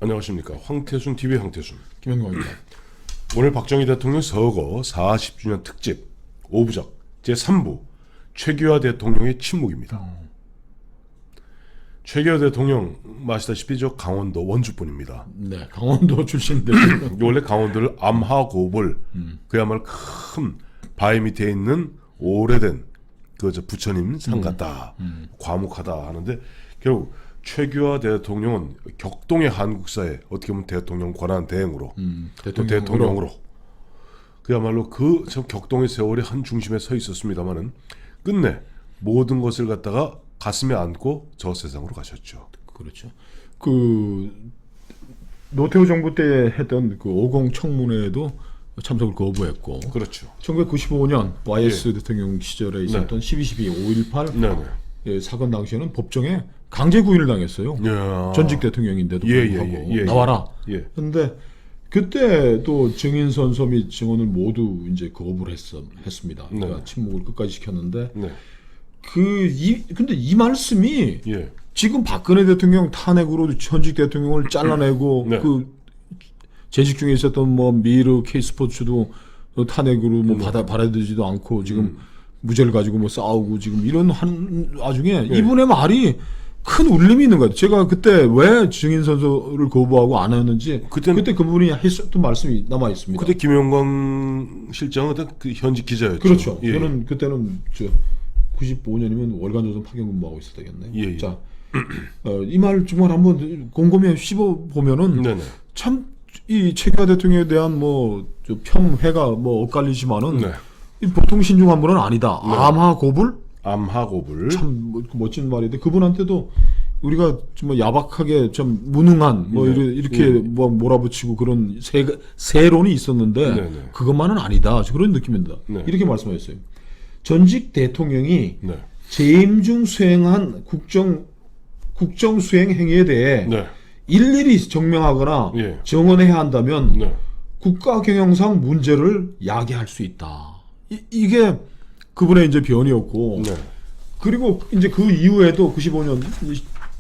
안녕하십니까. 황태순 TV 황태순. 김현광입니다. 오늘 박정희 대통령 서거 40주년 특집 5부작 제3부 최규하 대통령의 침묵입니다. 최규하 대통령 아시다시피 저 강원도 원주분입니다. 네, 강원도 출신인데 원래 강원도를 암하고볼 그야말로 큰 바위 밑에 있는 오래된 그 저 부처님 산 같다, 과묵하다 하는데 결국 최규하 대통령은 격동의 한국사에 어떻게 보면 대통령 권한 대행으로 대통령으로 그야말로 그 참 격동의 세월의 한 중심에 서 있었습니다마는 끝내 모든 것을 갖다가 가슴에 안고 저 세상으로 가셨죠. 그렇죠. 그 노태우 정부 때 했던 그 50 청문회에도 참석을 거부했고, 그렇죠. 1995년 YS 대통령 시절에 있었던 12.12 5.18 예, 사건 당시에는 법정에 강제 구인을 당했어요. 전직 대통령인데도 불구하고 나와라. 그런데 그때 또 증인 선서 및 증언을 모두 이제 거부를 했습니다. 그러니까 침묵을 끝까지 시켰는데 근데 이 말씀이 지금 박근혜 대통령 탄핵으로 전직 대통령을 잘라내고 그 재직 중에 있었던 뭐 미르 K스포츠도 탄핵으로 뭐 받아들이지도 않고 지금 무죄를 가지고 뭐 싸우고 지금 이런 한 와중에 이분의 말이 큰 울림이 있는 것 같아요. 제가 그때 왜 증인 선서를 거부하고 안 했는지 그때 그분이 했었던 말씀이 남아 있습니다. 그때 김영광 실장은 그 현직 기자였죠. 그렇죠. 저는 그때는 95년이면 월간조선 파견 근무하고 있을 때겠네. 자, 이 말 정말 한번 곰곰이 씹어 보면은 참 이 최규하 대통령에 대한 뭐 평회가 뭐 엇갈리지만은 보통 신중한 분은 아니다. 암하고불 참 멋진 말인데 그분한테도 우리가 좀 야박하게 좀 무능한 뭐 이렇게 뭐 몰아붙이고 그런 세론이 있었는데 그것만은 아니다. 그런 느낌입니다. 이렇게 말씀하셨어요. 전직 대통령이 재임 중 수행한 국정 수행 행위에 대해 일일이 정명하거나 정언해야 한다면 국가 경영상 문제를 야기할 수 있다. 이게 그분의 이제 변이었고, 그리고 이제 그 이후에도 95년,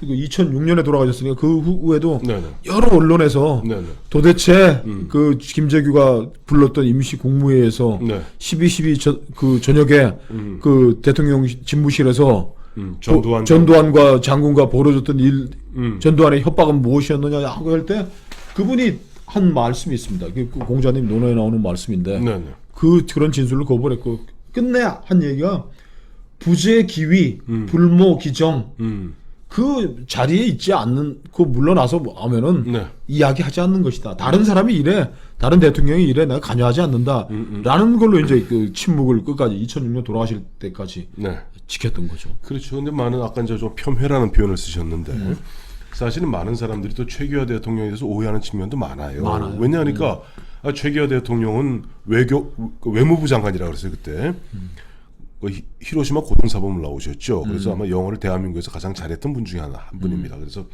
2006년에 돌아가셨으니까 그 후에도 여러 언론에서 도대체 그 김재규가 불렀던 임시 국무회의에서 12.12 그 저녁에 그 대통령 집무실에서 전두환과 장군과 벌어졌던 일, 전두환의 협박은 무엇이었느냐 하고 할 때 그분이 한 말씀이 있습니다. 그 공자님 논어에 나오는 말씀인데 그런 진술을 거부했고 끝내 한 얘기가 부재 기위, 불모 기정 그 자리에 있지 않는 그 물러나서 하면은 이야기하지 않는 것이다. 다른 사람이 이래, 다른 대통령이 이래, 내가 관여하지 않는다라는 걸로 이제 그 침묵을 끝까지 2006년 돌아가실 때까지 지켰던 거죠. 그렇죠. 근데 많은 아까 이제 좀 폄훼라는 표현을 쓰셨는데 사실은 많은 사람들이 또 최규하 대통령에 대해서 오해하는 측면도 많아요. 왜냐하니까 최규하 대통령은 외무부 장관이라고 그랬어요 그때. 히로시마 고등사범을 나오셨죠. 그래서 아마 영어를 대한민국에서 가장 잘했던 분 중에 한 분입니다. 그래서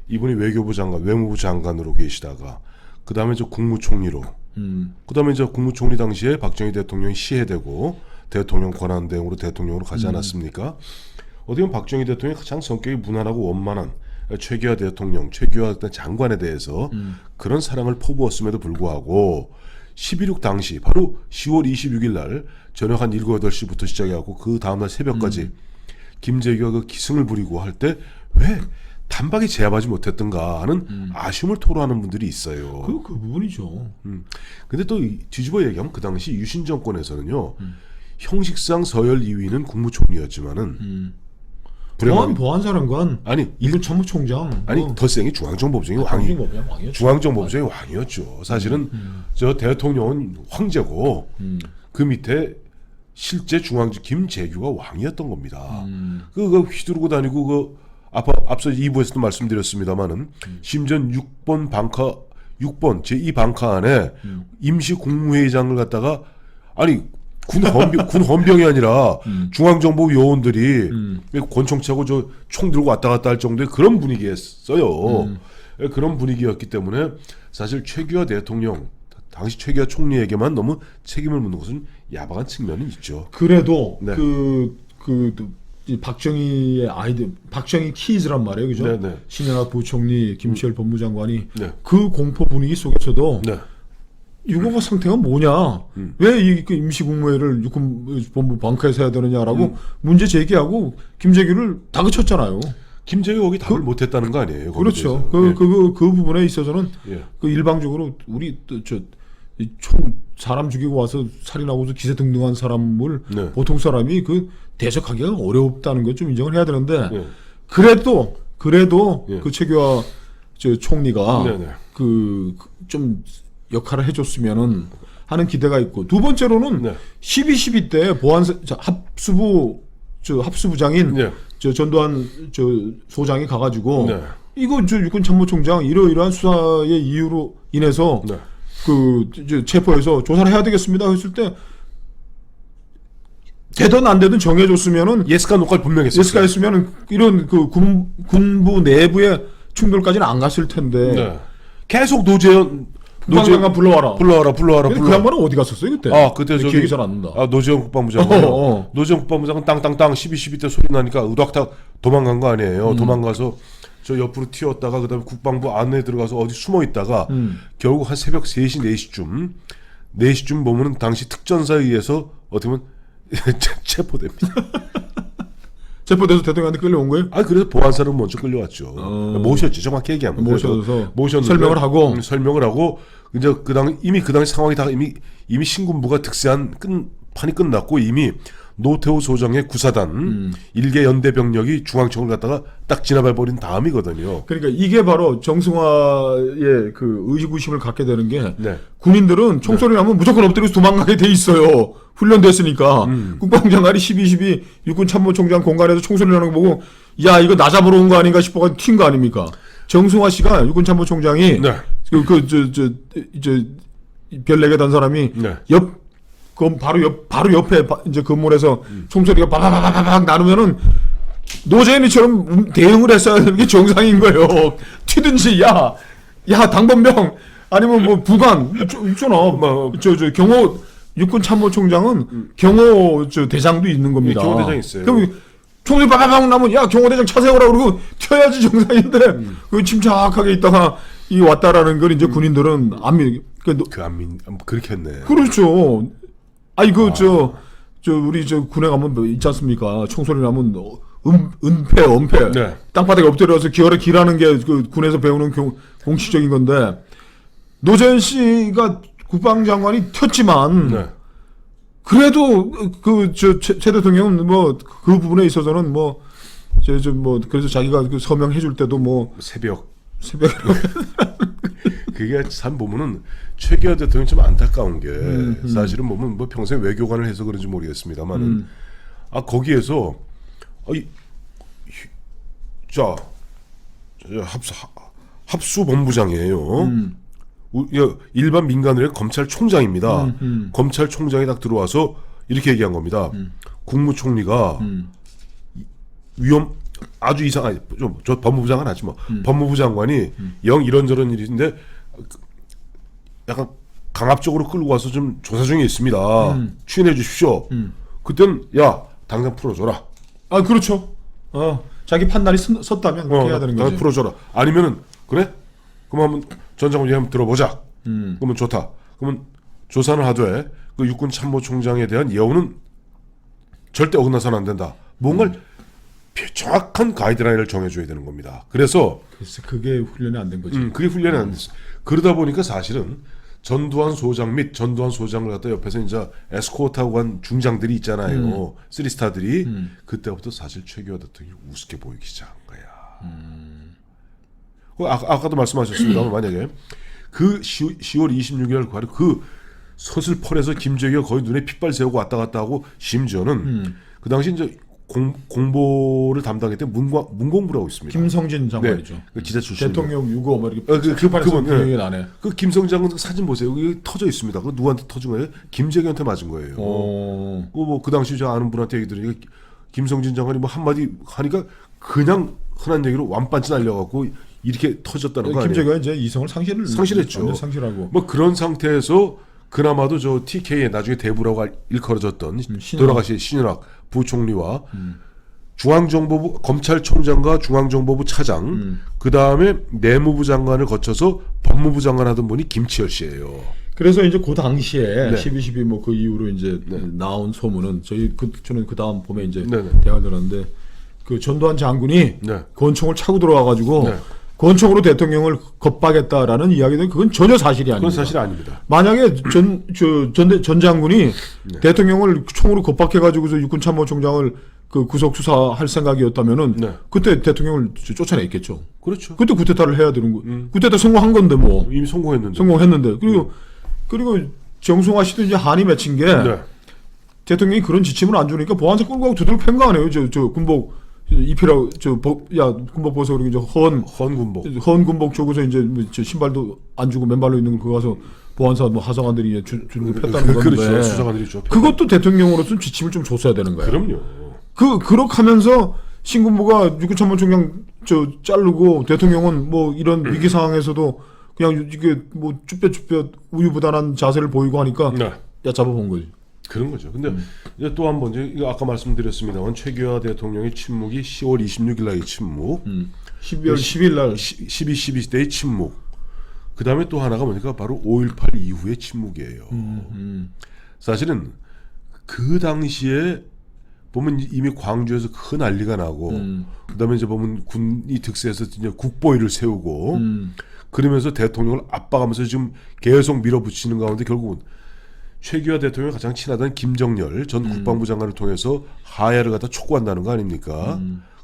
이분이 외교부 장관, 외무부 장관으로 계시다가 그 다음에 저 국무총리로, 그 다음에 저 국무총리 당시에 박정희 대통령이 시해되고 대통령 권한대행으로 대통령으로 가지 않았습니까? 어떻게 보면 박정희 대통령이 가장 성격이 무난하고 원만한 최규하 대통령, 최규하 장관에 대해서 그런 사랑을 퍼부었음에도 불구하고 12.6 당시 바로 10월 26일 날 저녁 한 7, 8시부터 시작해갖고 그 다음날 새벽까지 김재규가 그 기승을 부리고 할 때 왜 단박에 제압하지 못했던가 하는 아쉬움을 토로하는 분들이 있어요. 그 부분이죠. 근데 또 뒤집어 얘기하면 그 당시 유신 정권에서는요 형식상 서열 2위는 국무총리였지만은 보안사령관 아니 일부 참모총장 아니 덧생이 중앙정보부장이 왕이었죠. 중앙정보부장이 왕이었죠. 사실은 저 대통령은 황제고 그 밑에 실제 중앙지 김재규가 왕이었던 겁니다. 그거 휘두르고 다니고 그 앞서 2부에서도 말씀드렸습니다만은 심지어 6번 제2 방카 안에 임시 국무회의장을 갖다가 아니 군 헌병이 아니라 중앙정보 요원들이 권총 차고 저 총 들고 왔다 갔다 할 정도의 그런 분위기였어요. 그런 분위기였기 때문에 사실 최규하 대통령 당시 최규하 총리에게만 너무 책임을 묻는 것은 야박한 측면은 있죠. 그래도 이 박정희의 아이들, 박정희 키즈란 말이에요, 그죠? 네네. 신현학 부총리, 김치열 법무장관이 네. 그 공포 분위기 속에서도 네. 유고가 상태가 뭐냐? 왜 이 임시국무회를 육군본부 벙커에서 해야 되느냐라고 문제 제기하고 김재규를 다그쳤잖아요. 김재규 거기 답을 못했다는 거 아니에요? 그렇죠. 그 부분에 있어서는 그 일방적으로 우리 총 사람 죽이고 와서 살인하고서 기세등등한 사람을 네. 보통 사람이 그 대적하기가 어렵다는 걸 좀 인정을 해야 되는데 그래도 그 최규하 총리가 네네. 좀 역할을 해줬으면은 하는 기대가 있고 두 번째로는 네. 12.12 때 합수부장인 네. 전두환 소장이 가가지고 네. 이거 육군참모총장 이러이러한 수사의 이유로 인해서 네. 체포해서 조사를 해야 되겠습니다 했을 때 되든 안 되든 정해줬으면은 예스가 녹화 분명했어요. 예스가 했으면은 이런 군부 내부의 충돌까지는 안 갔을 텐데 네. 계속 노재현 불러와라. 그 양반은 어디 갔었어요 그때? 그때 저기 기억이 잘 안 난다. 노재현 국방부장. 노재현 국방부장은 땅땅땅 12.12 때 소리 나니까 의도학탁 도망간 거 아니에요. 도망가서 저 옆으로 튀었다가 그다음에 국방부 안에 들어가서 어디 숨어 있다가 결국 한 새벽 3시 4시쯤 보면은 당시 특전사에 의해서 어떻게 보면 체포됩니다. 체포돼서 대통령한테 끌려온 거예요? 그래서 보안사로 먼저 끌려왔죠. 모셨지. 정확히 얘기하면 모셨는데 설명을 하고 이제 이미 그 당시 상황이 다 이미 신군부가 득세한 판이 끝났고 이미 노태우 소장의 구사단 일개 연대 병력이 중앙청을 갔다가 딱 지나발버린 다음이거든요. 그러니까 이게 바로 정승화의 그 의구심을 갖게 되는 게 네. 군인들은 총소리 나면 무조건 엎드려서 도망가게 돼 있어요. 훈련됐으니까. 국방장관이 12.12 육군참모총장 공간에서 총소리 나는 거 보고 야 이거 나 잡으러 온 거 아닌가 싶어가지고 튄 거 아닙니까? 정승화 씨가 육군참모총장이 네. 별 4개 단 사람이 네. 바로 옆에 이제 건물에서 총소리가 바바바바박 나누면은 노재현이처럼 대응을 했어야 되는 게 정상인 거예요. 튀든지 야 당번병 아니면 뭐 부관 있잖아. 경호 육군 참모총장은 경호 대장도 있는 겁니다. 경호 대장 있어요. 그럼 총소리 바바박 나면 야 경호 대장 차 세워라 그러고 튀어야지 정상인데 그 침착하게 있다가 왔다라는 걸 이제 군인들은 안 믿. 그렇게 했네. 그렇죠. 우리 군에 가면 있지 않습니까? 총소리 나면 은폐. 네. 땅바닥에 엎드려서 기라는 게 그 군에서 배우는 공식적인 건데 노재현 씨가 국방장관이 튀었지만 네. 그래도 최 대통령은 뭐 그 부분에 있어서는 그래서 자기가 서명해 줄 때도 새벽 그게 참 보면은 최규하 대통령이 좀 안타까운 게 사실은 보면 평생 외교관을 해서 그런지 모르겠습니다만은 거기에서 합수본부장이에요. 일반 민간의 검찰총장입니다. 검찰총장이 딱 들어와서 이렇게 얘기한 겁니다. 국무총리가 아주 이상하게 저 법무부장은 하지 법무부 장관이 영 이런저런 일인데 약간 강압적으로 끌고 와서 좀 조사 중에 있습니다. 추인해 주십시오. 그땐 야 당장 풀어줘라. 그렇죠. 자기 판단이 섰다면 그렇게 해야 되는 거죠. 풀어줘라. 아니면은 그래? 그럼 한번 전 장관 얘기 한번 들어보자. 그러면 좋다. 그러면 조사는 하되 그 육군 참모총장에 대한 예우는 절대 어긋나서는 안 된다. 뭔가를 정확한 가이드라인을 정해줘야 되는 겁니다. 그래서 그게 훈련이 안 된 거지. 그게 훈련이 안 됐어. 그러다 보니까 사실은 전두환 소장 및 전두환 소장을 갖다 옆에서 이제 에스코트하고 간 중장들이 있잖아요. 쓰리스타들이 그때부터 사실 최규하 대통령이 우습게 보이기 시작한 거야. 아까도 말씀하셨습니다만 만약에 그 10월 26일 바로 그 서슬펄에서 김재규가 거의 눈에 핏발 세우고 왔다 갔다 하고 심지어는 그 당시 이제 공보를 담당했던 문공부라고 있습니다. 김성진 장관이죠. 네, 그 기자 출신. 대통령 유고 이렇게 기억이 나네. 그 김성진 장관 사진 보세요. 여기 터져 있습니다. 그 누구한테 터진 거예요? 김재규한테 맞은 거예요. 그 당시 저 아는 분한테 얘기 들으니까 김성진 장관이 한마디 하니까 그냥 흔한 얘기로 완반치 날려갖고 이렇게 터졌다는 거 아니에요? 김재규가 이제 이성을 상실했죠. 상실하고. 그런 상태에서 그나마도 저 TK에 나중에 대부라고 일컬어졌던 돌아가신 신현학 부총리와 중앙정보부 검찰총장과 중앙정보부 차장, 그 다음에 내무부 장관을 거쳐서 법무부 장관 하던 분이 김치열 씨예요. 그래서 이제 그 당시에 네. 12.12 뭐 그 이후로 이제 나온 소문은 저는 그 다음 봄에 이제 네. 대화를 들었는데 그 전두환 장군이 네. 권총을 차고 들어와가지고 네. 권총으로 대통령을 겁박했다라는 이야기는 그건 전혀 사실이 아닙니다. 그건 사실 아닙니다. 만약에 전 장군이 대통령을 총으로 겁박해가지고서 육군참모총장을 그 구속 수사할 생각이었다면은 그때 대통령을 쫓아냈겠죠. 그렇죠. 그때 쿠데타를 해야 되는 거. 쿠데타 성공한 건데 뭐. 이미 성공했는데. 성공했는데. 그리고 정승화 씨도 이제 한이 맺힌 게 대통령이 그런 지침을 안 주니까 보안사 끌고 가고 두들겨 팬 거 아니에요. 저 군복 입히라고 군복 벗어 그리고 헌군복 쪽에서 이제 저 신발도 안 주고 맨발로 있는 거 그거 가서 보안사 뭐 하성관들이 주는 거 폈다는 건데. 그렇죠. 수사관들이 죠. 그것도 대통령으로서는 지침을 좀 줬어야 되는 거예요. 그럼요. 그렇게 하면서 신군부가 육군참모총장 자르고 대통령은 뭐 이런 위기 상황에서도 그냥 이게 뭐 쭈뼛쭈뼛 우유부단한 자세를 보이고 하니까 야 잡아본 거지. 그런 거죠. 근데 이제 또 한 번 이거 아까 말씀드렸습니다만 최규하 대통령의 침묵이 10월 26일 날의 침묵, 12월 10일 날 12 때의 침묵. 그 다음에 또 하나가 뭐니까 바로 5.18 이후의 침묵이에요. 사실은 그 당시에 보면 이미 광주에서 큰 난리가 나고, 그다음에 이제 보면 군이 득세해서 이제 국보위를 세우고, 그러면서 대통령을 압박하면서 지금 계속 밀어붙이는 가운데 결국은 최규하 대통령이 가장 친하던 김정열 전 국방부 장관을 통해서 하야를 갖다 촉구한다는 거 아닙니까?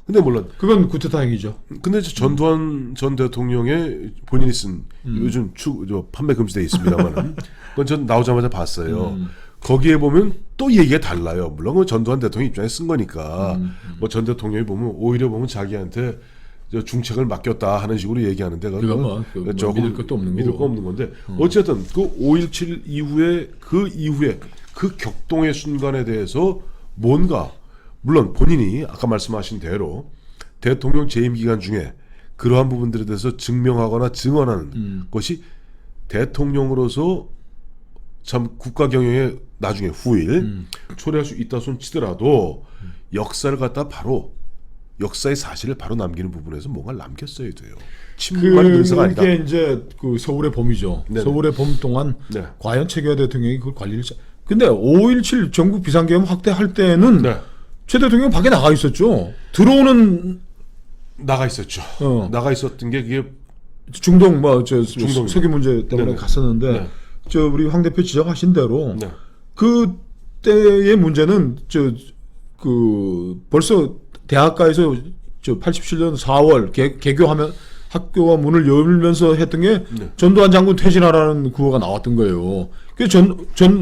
근데 물론 그건 쿠데타 행위죠. 근데 전두환 전 대통령의 본인이 쓴 요즘 판매 금지돼 있습니다만은 그건 전 나오자마자 봤어요. 거기에 보면 또 얘기가 달라요. 물론 그 전두환 대통령 입장에 쓴 거니까 뭐 전 대통령이 보면 오히려 보면 자기한테 중책을 맡겼다 하는 식으로 얘기하는데 그건 조금 믿을 것도 없는 믿을 거 없는 건데 어쨌든 그 5.17 이후에 그 격동의 순간에 대해서 뭔가 물론 본인이 아까 말씀하신 대로 대통령 재임 기간 중에 그러한 부분들에 대해서 증명하거나 증언하는 것이 대통령으로서 참 국가 경영에 나중에 후일 초래할 수 있다 손 치더라도 역사를 갖다 바로 역사의 사실을 바로 남기는 부분에서 뭔가 남겼어야 돼요. 침묵만이 능사가 아니다. 그게 이제 그 서울의 봄이죠. 네네. 서울의 봄 동안 과연 최규하 대통령이 그걸 관리를 근데 5.17 전국 비상계엄 확대할 때는 최 대통령 밖에 나가 있었죠. 들어오는 나가 있었죠. 나가 있었던 게 그게 중동 석유 문제 때문에 갔었는데 저 우리 황 대표 지적하신 대로 그때의 문제는 벌써 대학가에서 87년 4월 개교하면 학교가 문을 열면서 했던 게 전두환 장군 퇴진하라는 구호가 나왔던 거예요. 그래서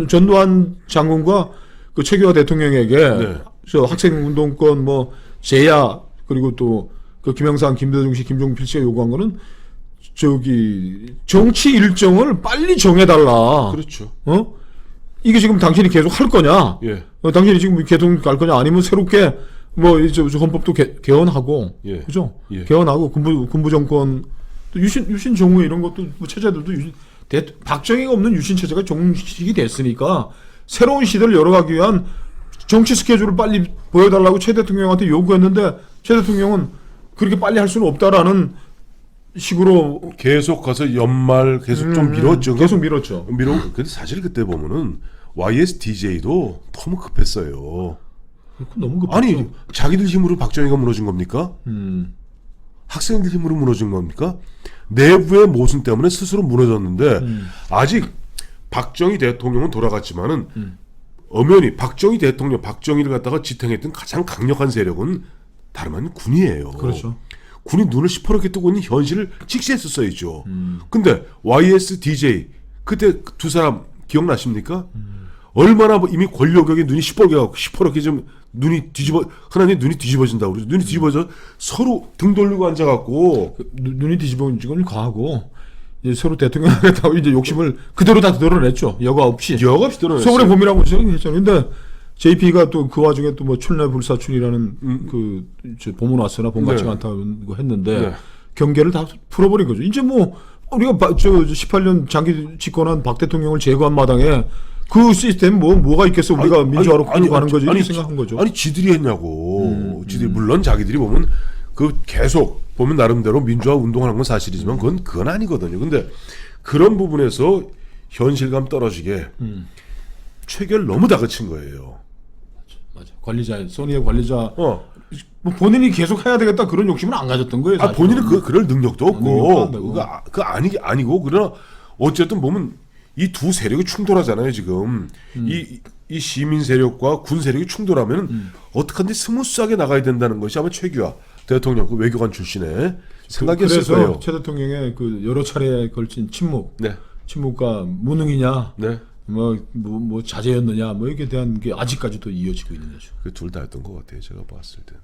전두환 장군과 그 최규하 대통령에게 저 학생운동권 뭐 제야 그리고 또 그 김영삼, 김대중 씨, 김종필 씨가 요구한 거는 정치 일정을 빨리 정해달라. 그렇죠. 이게 지금 당신이 계속 할 거냐? 당신이 지금 계속 갈 거냐? 아니면 새롭게 뭐 이제 헌법도 개헌하고, 그죠? 개헌하고 군부 정권 또 유신 정부 이런 것도 뭐 체제들도 박정희가 없는 유신 체제가 종식이 됐으니까 새로운 시대를 열어가기 위한 정치 스케줄을 빨리 보여달라고 최 대통령한테 요구했는데 최 대통령은 그렇게 빨리 할 수는 없다라는 식으로 계속 가서 연말 계속 좀 밀었죠. 계속 밀었죠. 근데 사실 그때 보면은 YSDJ도 너무 급했어요. 너무 급했죠. 아니 자기들 힘으로 박정희가 무너진 겁니까? 학생들 힘으로 무너진 겁니까? 내부의 모순 때문에 스스로 무너졌는데 아직 박정희 대통령은 돌아갔지만은 엄연히 박정희를 갖다가 지탱했던 가장 강력한 세력은 다름 아닌 군이에요. 그렇죠. 군이 눈을 시퍼렇게 뜨고 있는 현실을 직시했었어야죠. 근데 YSDJ 그때 두 사람 기억나십니까? 얼마나 이미 권력에 눈이 시퍼렇게 좀 하나님 눈이 뒤집어진다고 그러죠. 눈이 뒤집어져 서로 등 돌리고 앉아갖고 눈이 뒤집어진 건 과하고 이제 서로 대통령 하겠다고 이제 욕심을 그대로 다 드러냈죠. 여과 없이 드러냈어요. 서울의 봄이라고 생각했잖아요. 근데 JP가 또 그 와중에 또 뭐 출내불사춘이라는 보문 왔으나 본 같지가 않다고 했는데 경계를 다 풀어버린 거죠. 이제 뭐 우리가 18년 장기 집권한 박 대통령을 제거한 마당에 그 시스템 뭐가 있겠어? 우리가 민주화로 끌고 가는 거지. 이렇게 생각한 거죠. 아니 지들이 했냐고. 지들이 물론 자기들이 보면 그 계속 보면 나름대로 민주화 운동을 한 건 사실이지만 그건 아니거든요. 근데 그런 부분에서 현실감 떨어지게 최결 너무 다그친 거예요. 맞아. 관리자 소니의 관리자 뭐 본인이 계속 해야 되겠다 그런 욕심은 안 가졌던 거예요. 사실은. 본인은 그럴 능력도 없고 능력도 그 아니고 그러나 어쨌든 보면 이 두 세력이 충돌하잖아요 지금. 이 시민 세력과 군 세력이 충돌하면 어떻게든지 스무스하게 나가야 된다는 것이 아마 최규하 대통령 그 외교관 출신의 생각이었을 그래서 거예요. 최 대통령의 그 여러 차례에 걸친 침묵과 무능이냐, 뭐 자제였느냐, 뭐 이게 대한 게 아직까지도 이어지고 있는 거죠. 그 둘 다였던 것 같아요 제가 봤을 때.